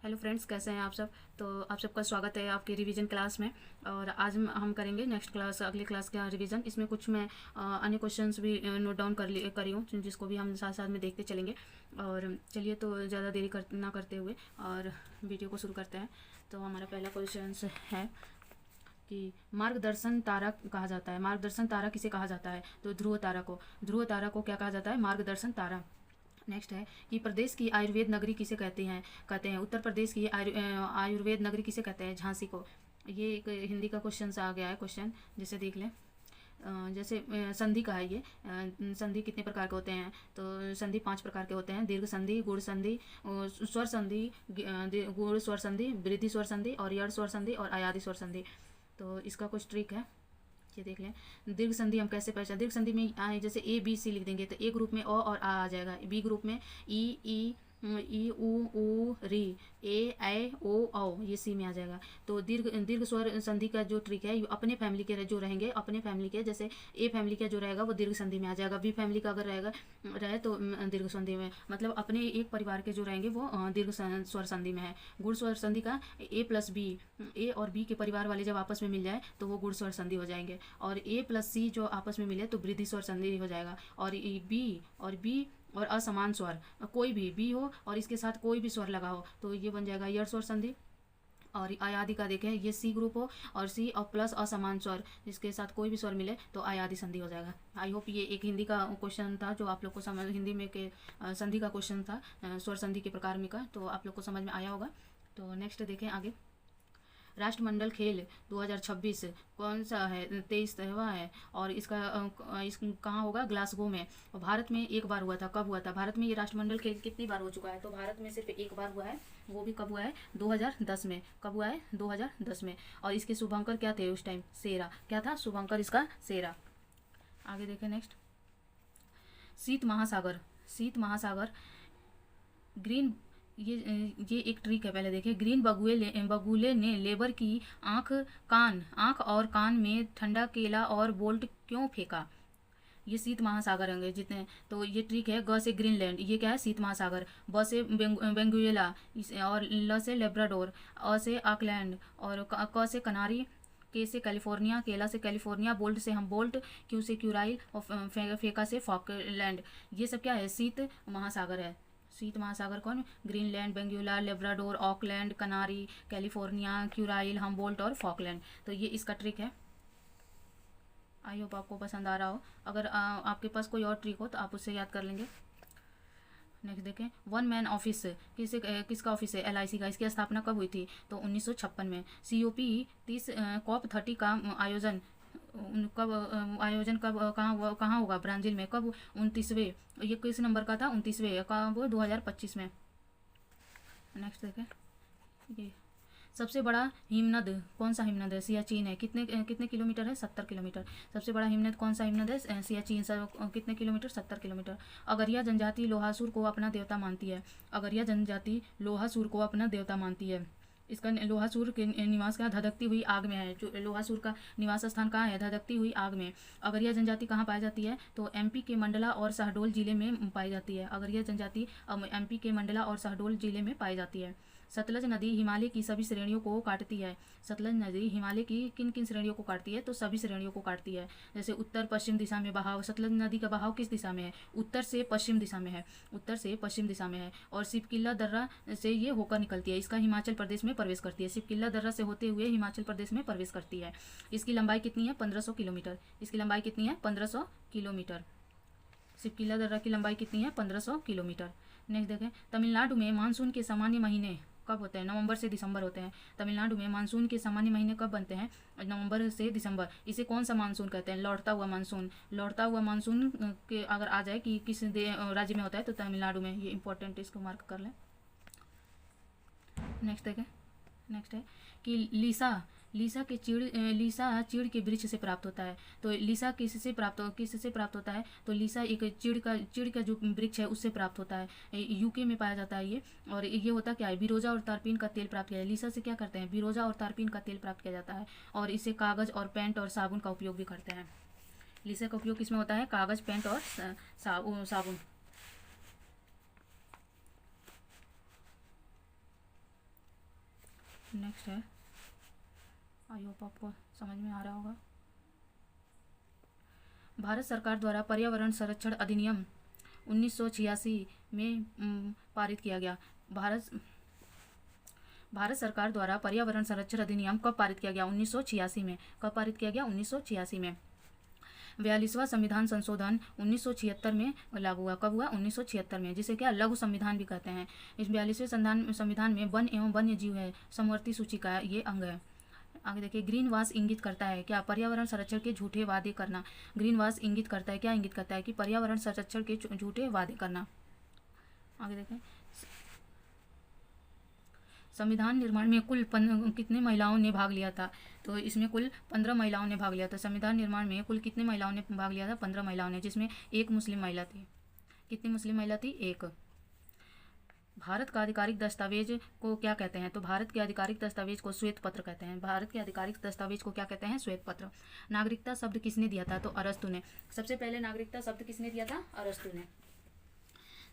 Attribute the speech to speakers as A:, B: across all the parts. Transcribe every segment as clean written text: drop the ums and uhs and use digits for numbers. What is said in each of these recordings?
A: Hello friends, कैसे हैं आप सब। तो आप सबका स्वागत है आपके रिवीजन क्लास में। और आज हम करेंगे नेक्स्ट क्लास, अगली क्लास का रिवीजन। इसमें कुछ मैं अन्य क्वेश्चंस भी नोट डाउन करी हूँ, जिसको भी हम साथ साथ में देखते चलेंगे। और चलिए, तो ज़्यादा देरी ना करते हुए और वीडियो को शुरू करते हैं। तो हमारा पहला क्वेश्चन है कि मार्गदर्शन तारा कहा जाता है। मार्गदर्शन तारा किसे कहा जाता है? तो ध्रुव तारा को क्या कहा जाता है? मार्गदर्शन तारा। नेक्स्ट है कि प्रदेश की आयुर्वेद नगरी किसे कहते हैं उत्तर प्रदेश की आयुर्वेद नगरी किसे कहते हैं? झांसी को। ये एक हिंदी का क्वेश्चन आ गया है, क्वेश्चन जिसे देख लें। जैसे संधि का है ये। संधि कितने प्रकार के होते हैं? तो संधि 5 प्रकार के होते हैं: दीर्घ संधि, गुण संधि, स्वर संधि, गुण स्वर संधि, वृद्धि स्वर संधि और यड़ स्वर संधि और अयादि स्वर संधि। तो इसका कुछ ट्रिक है, ये देख लें। दीर्घ संधि हम कैसे पहचान? दीर्घ संधि में जैसे ए बी सी लिख देंगे तो ए ग्रुप में अ और आ जाएगा, बी ग्रुप में ई ऊ री, ए ओ औ, ये सी में आ जाएगा। तो दीर्घ दीर्घ स्वर संधि का जो ट्रिक है, अपने फैमिली के जो रहेंगे, अपने फैमिली के, जैसे ए फैमिली का जो रहेगा वो दीर्घ संधि में आ जाएगा, बी फैमिली का अगर रहे तो दीर्घ संधि में, मतलब अपने एक परिवार के जो रहेंगे वो दीर्घ स्वर संधि में है। गुण स्वर संधि का ए प्लस बी, ए और बी के परिवार वाले जब आपस में मिल जाए तो वो गुण स्वर संधि हो जाएंगे। और ए प्लस सी जो आपस में मिले तो वृद्धि स्वर संधि हो जाएगा। और बी और असमान स्वर, कोई भी बी हो और इसके साथ कोई भी स्वर लगा हो तो ये बन जाएगा यड़ स्वर संधि। और अयादि का देखें, ये सी ग्रुप हो और सी और प्लस असमान स्वर, जिसके साथ कोई भी स्वर मिले तो अयादि संधि हो जाएगा। आई होप ये एक हिंदी का क्वेश्चन था जो आप लोग को समझ, हिंदी में के संधि का क्वेश्चन था, स्वर संधि के प्रकार में का, तो आप लोग को समझ में आया होगा। तो नेक्स्ट देखें आगे। राष्ट्रमंडल खेल 2026 कौन सा है? 23वां है और इसका कहाँ होगा? ग्लासगो में। और भारत में एक बार हुआ था। कब हुआ था भारत में ये राष्ट्रमंडल खेल? कितनी बार हो चुका है? तो भारत में सिर्फ एक बार हुआ है, वो भी कब हुआ है? 2010 में। कब हुआ है? 2010 में। और इसके शुभंकर क्या थे उस टाइम? सेरा। क्या था शुभंकर इसका? सेरा। आगे देखें नेक्स्ट। शीत महासागर ग्रीन, ये एक ट्रिक है, पहले देखिए। ग्रीन बगुले ने लेबर की आंख और कान में ठंडा केला और बोल्ट क्यों फेंका? ये शीत महासागर होंगे जितने। तो ये ट्रिक है। ग से ग्रीनलैंड, ये क्या है? शीत महासागर। ब से बेंगुएला और ल से लेब्राडोर, अ से ऑकलैंड और क से कनारी, के से कैलिफोर्निया, केला से कैलिफोर्निया, बोल्ट से हम बोल्ट, क्यू से क्यूराइल और फेंका से फॉकलैंड। ये सब क्या है? शीत महासागर है। शीत महासागर कौन? ग्रीनलैंड, बेंगुला, लेब्राडोर, ऑकलैंड, कनारी, कैलिफोर्निया, क्यूराइल, हमबोल्ट और फॉकलैंड। तो ये इसका ट्रिक है। आई होप आपको पसंद आ रहा हो। अगर आपके पास कोई और ट्रिक हो तो आप उससे याद कर लेंगे। नेक्स्ट देखें। वन मैन ऑफिस किसका ऑफिस है? LIC का। इसकी स्थापना कब हुई थी? तो 1956 में। COP30 का आयोजन कब कहाँ होगा? ब्राज़ील में। कब? 29वें। ये किस नंबर का था? 29वें। कब? 2025 में। नेक्स्ट देखें। ये सबसे बड़ा हिमनद कौन सा हिमनद है? सियाचिन है। कितने किलोमीटर है? 70 किलोमीटर। सबसे बड़ा हिमनद कौन सा हिमनद है? सियाचिन। कितने किलोमीटर? 70 किलोमीटर। अगरिया जनजाति लोहासुर को अपना देवता मानती है। अगरिया जनजाति लोहासुर को अपना देवता मानती है। इसका लोहासुर के निवास का धधकती हुई आग में है। जो लोहासुर का निवास स्थान कहाँ है? धधकती हुई आग में। अगरिया जनजाति कहाँ पाई जाती है? तो MP के मंडला और शहडोल जिले में पाई जाती है। अगरिया जनजाति MP के मंडला और शहडोल जिले में पाई जाती है। सतलज नदी हिमालय की सभी श्रेणियों को काटती है। सतलज नदी हिमालय की किन किन श्रेणियों को काटती है? तो सभी श्रेणियों को काटती है। जैसे उत्तर पश्चिम दिशा में बहाव। सतलज नदी का बहाव किस दिशा में है? उत्तर से पश्चिम दिशा में है। उत्तर से पश्चिम दिशा में है। और सिपकिल्ला दर्रा से ये होकर निकलती है। इसका हिमाचल प्रदेश में प्रवेश करती है। सिपकिल्ला दर्रा से होते हुए हिमाचल प्रदेश में प्रवेश करती है। इसकी लंबाई कितनी है? 1500 किलोमीटर। इसकी लंबाई कितनी है? 1500 किलोमीटर। सिपकिल्ला दर्रा की लंबाई कितनी है? 1500 किलोमीटर। नेक्स्ट देखें। तमिलनाडु में मानसून के सामान्य महीने कब होते हैं? नवंबर से दिसंबर होते हैं। तमिलनाडु में मानसून के सामान्य महीने कब बनते हैं? नवंबर से दिसंबर। इसे कौन सा मानसून कहते हैं? लौटता हुआ मानसून। लौटता हुआ मानसून के अगर आ जाए कि किस राज्य में होता है तो तमिलनाडु में। ये इंपॉर्टेंट, इसको मार्क कर लें। नेक्स्ट देखें। नेक्स्ट है कि लीसा चीड़ के वृक्ष से प्राप्त होता है। तो लीसा किससे प्राप्त होता है? तो लीसा एक चीड़ का जो वृक्ष है उससे प्राप्त होता है। UK में पाया जाता है ये। और ये होता क्या है? बिरोजा और तारपीन का तेल प्राप्त किया जाता है। लीसा से क्या करते हैं? बिरोजा और तारपीन का तेल प्राप्त किया जाता है। और इसे कागज़ और पेंट और साबुन का उपयोग भी करते हैं। लीसा का उपयोग किसमें होता है? कागज़, पेंट और साबुन। नेक्स्ट है, आई होप आपको समझ में आ रहा होगा। भारत सरकार द्वारा पर्यावरण संरक्षण अधिनियम 1986 में पारित किया गया। भारत सरकार द्वारा पर्यावरण संरक्षण अधिनियम कब पारित किया गया? 1986 में। कब पारित किया गया? 1986 में। 42वां संविधान संशोधन 1976 में लागू हुआ। कब हुआ? 1976 में, जिसे क्या लघु संविधान भी कहते हैं। इस 42वें संविधान में वन एवं वन्य जीव है समवर्ती सूची का ये अंग है। आगे देखिए, ग्रीन वाश इंगित करता है क्या? पर्यावरण संरक्षण के झूठे वादे करना। ग्रीन वाश इंगित करता है क्या? इंगित करता है कि पर्यावरण संरक्षण के झूठे वादे करना। आगे देखें, संविधान निर्माण में कुल कितने महिलाओं ने भाग लिया था? तो इसमें कुल 15 महिलाओं ने भाग लिया था। संविधान निर्माण में कुल कितने महिलाओं ने भाग लिया था? 15 महिलाओं ने, जिसमें एक मुस्लिम महिला थी। कितनी मुस्लिम महिला थी? एक। भारत का आधिकारिक दस्तावेज को क्या कहते हैं? तो भारत के आधिकारिक दस्तावेज को श्वेत पत्र कहते हैं। भारत के आधिकारिक दस्तावेज को क्या कहते हैं? श्वेत पत्र। नागरिकता शब्द किसने दिया था? तो अरस्तु ने। सबसे पहले नागरिकता शब्द किसने दिया था? अरस्तु ने।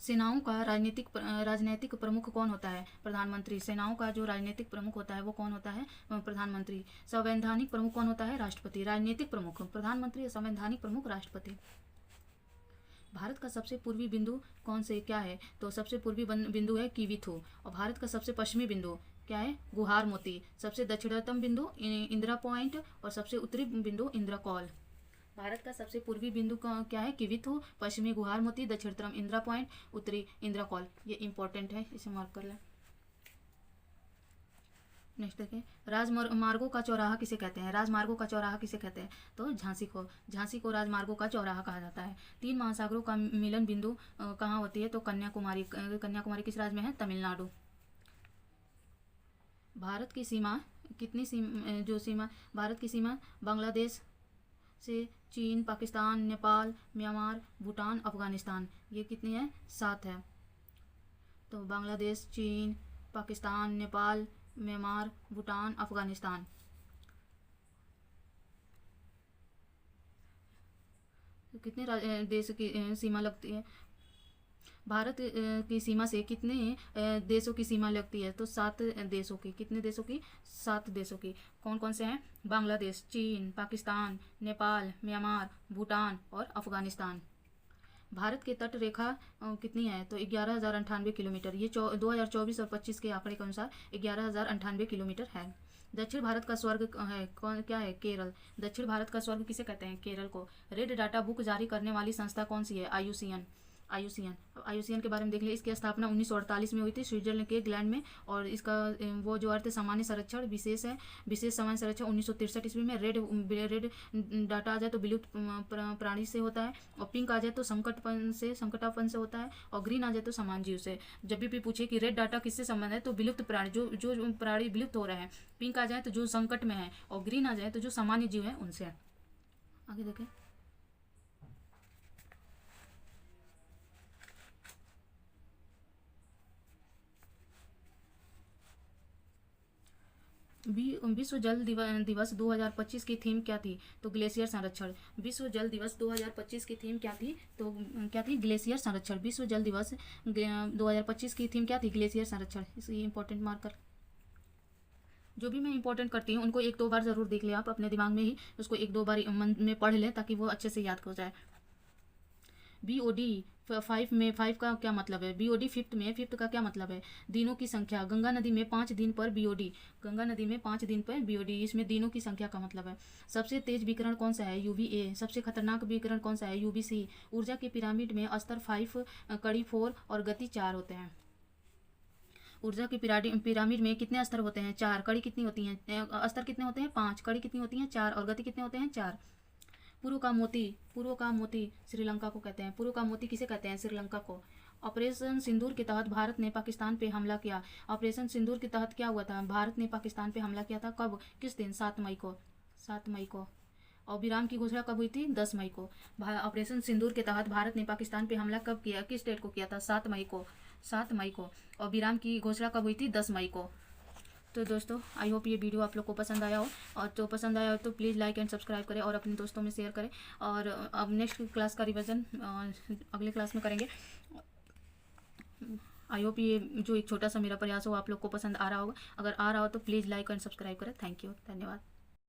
A: सेनाओं का राजनैतिक प्रमुख कौन होता है? प्रधानमंत्री। सेनाओं का जो राजनीतिक प्रमुख होता है वो कौन होता है? प्रधानमंत्री। संवैधानिक प्रमुख कौन होता है? राष्ट्रपति। राजनीतिक प्रमुख प्रधानमंत्री, संवैधानिक प्रमुख राष्ट्रपति। भारत का सबसे पूर्वी बिंदु कौन से क्या है? तो सबसे पूर्वी बिंदु है किविथू। और भारत का सबसे पश्चिमी बिंदु क्या है? गुहार मोती। सबसे दक्षिणतम बिंदु इंदिरा पॉइंट और सबसे उत्तरी बिंदु इंदिरा कॉल। भारत का सबसे पूर्वी बिंदु क्या है? किविथू। पश्चिमी गुहार मोती, दक्षिणतम इंदिरा पॉइंट, उत्तरी इंदिरा कॉल। ये इंपॉर्टेंट है, इसे मार्क कर लें। नेक्स्ट देखें, राजमार्गों का चौराहा किसे कहते हैं? राजमार्गों का चौराहा किसे कहते हैं? तो झांसी को राजमार्गों का चौराहा कहा जाता है। 3 महासागरों का मिलन बिंदु कहाँ होती है? तो कन्याकुमारी। कन्याकुमारी किस राज्य में है? तमिलनाडु। भारत की सीमा कितनी सीमा भारत की सीमा बांग्लादेश से चीन, पाकिस्तान, नेपाल, म्यांमार, भूटान, अफगानिस्तान, ये कितनी है? 7 है। तो बांग्लादेश, चीन, पाकिस्तान, नेपाल, म्यांमार, भूटान, अफगानिस्तान। तो कितने देश की सीमा लगती है? भारत की सीमा से कितने देशों की सीमा लगती है? तो 7 देशों की। कितने देशों की? 7 देशों की। कौन कौन से हैं? बांग्लादेश, चीन, पाकिस्तान, नेपाल, म्यांमार, भूटान और अफगानिस्तान। भारत की तट रेखा कितनी है? तो 11,098 किलोमीटर। ये 2024 और 25 के आंकड़े के अनुसार 11,098 किलोमीटर है। दक्षिण भारत का स्वर्ग है कौन? क्या है? केरल। दक्षिण भारत का स्वर्ग किसे कहते हैं? केरल को। रेड डाटा बुक जारी करने वाली संस्था कौन सी है? आईयूसीएन के बारे में देख लें। इसकी स्थापना 1948 में हुई थी स्विट्जरलैंड के ग्लैंड में। और इसका वो जो अर्थ सामान्य संरक्षण विशेष है, विशेष सामान्य संरक्षण 1963 ईस्वी में। रेड डाटा आ जाए तो विलुप्त प्राणी से होता है, और पिंक आ जाए तो संकटापन से होता है, और ग्रीन आ जाए तो समान जीव से। जब भी पूछे कि रेड डाटा किससे संबंध है, तो विलुप्त प्राणी, जो प्राणी विलुप्त हो रहे हैं। पिंक आ जाए तो जो संकट में है, और ग्रीन आ जाए तो जो सामान्य जीव है उनसे। आगे देखें, विश्व जल दिवस 2025 की थीम क्या थी? तो ग्लेशियर संरक्षण। विश्व जल दिवस 2025 की थीम क्या थी? तो क्या थी? ग्लेशियर संरक्षण। विश्व जल दिवस 2025 की थीम क्या थी? ग्लेशियर संरक्षण। इसलिए इंपॉर्टेंट मार्कर। जो भी मैं इंपॉर्टेंट करती हूँ उनको 1-2 बार ज़रूर देख लें आप अपने दिमाग में ही, उसको 1-2 बार मन में पढ़ लें ताकि वो अच्छे से याद हो जाए। BOD 5 का क्या मतलब है? BOD 5 का क्या मतलब है? दिनों की संख्या। गंगा नदी में 5 दिन पर BOD। गंगा नदी में 5 दिन पर BOD, इसमें दिनों की संख्या का मतलब है। सबसे तेज विकिरण कौन सा है? UVA। सबसे खतरनाक विकिरण कौन सा है? UVC। ऊर्जा के पिरामिड में स्तर 5, कड़ी 4 और गति 4 होते हैं। ऊर्जा के पिरामिड में कितने स्तर होते हैं? 4। कड़ी कितनी होती हैं? स्तर कितने होते हैं? 5। कड़ी कितनी होती हैं? 4 और गति कितने होते हैं? 4। पूर्व का मोती श्रीलंका को कहते हैं। पूर्व का मोती किसे कहते हैं? श्रीलंका को। ऑपरेशन सिंदूर के तहत भारत ने पाकिस्तान पे हमला किया। ऑपरेशन सिंदूर के तहत क्या हुआ था? भारत ने पाकिस्तान पे हमला किया था। कब? किस दिन? 7 मई को। 7 मई को। और विराम की घोषणा कब हुई थी? 10 मई को। ऑपरेशन सिंदूर के तहत भारत ने पाकिस्तान पे हमला कब किया? किस डेट को किया था? 7 मई को। 7 मई को। और विराम की घोषणा कब हुई थी? 10 मई को। तो दोस्तों, आई होप ये वीडियो आप लोग को पसंद आया हो, और तो पसंद आया हो तो प्लीज़ लाइक एंड सब्सक्राइब करें और अपने दोस्तों में शेयर करें। और अब नेक्स्ट क्लास का रिवीजन अगले क्लास में करेंगे। आई होप ये जो एक छोटा सा मेरा प्रयास हो आप लोग को पसंद आ रहा होगा। अगर आ रहा हो तो प्लीज़ लाइक एंड सब्सक्राइब करें। थैंक यू, धन्यवाद।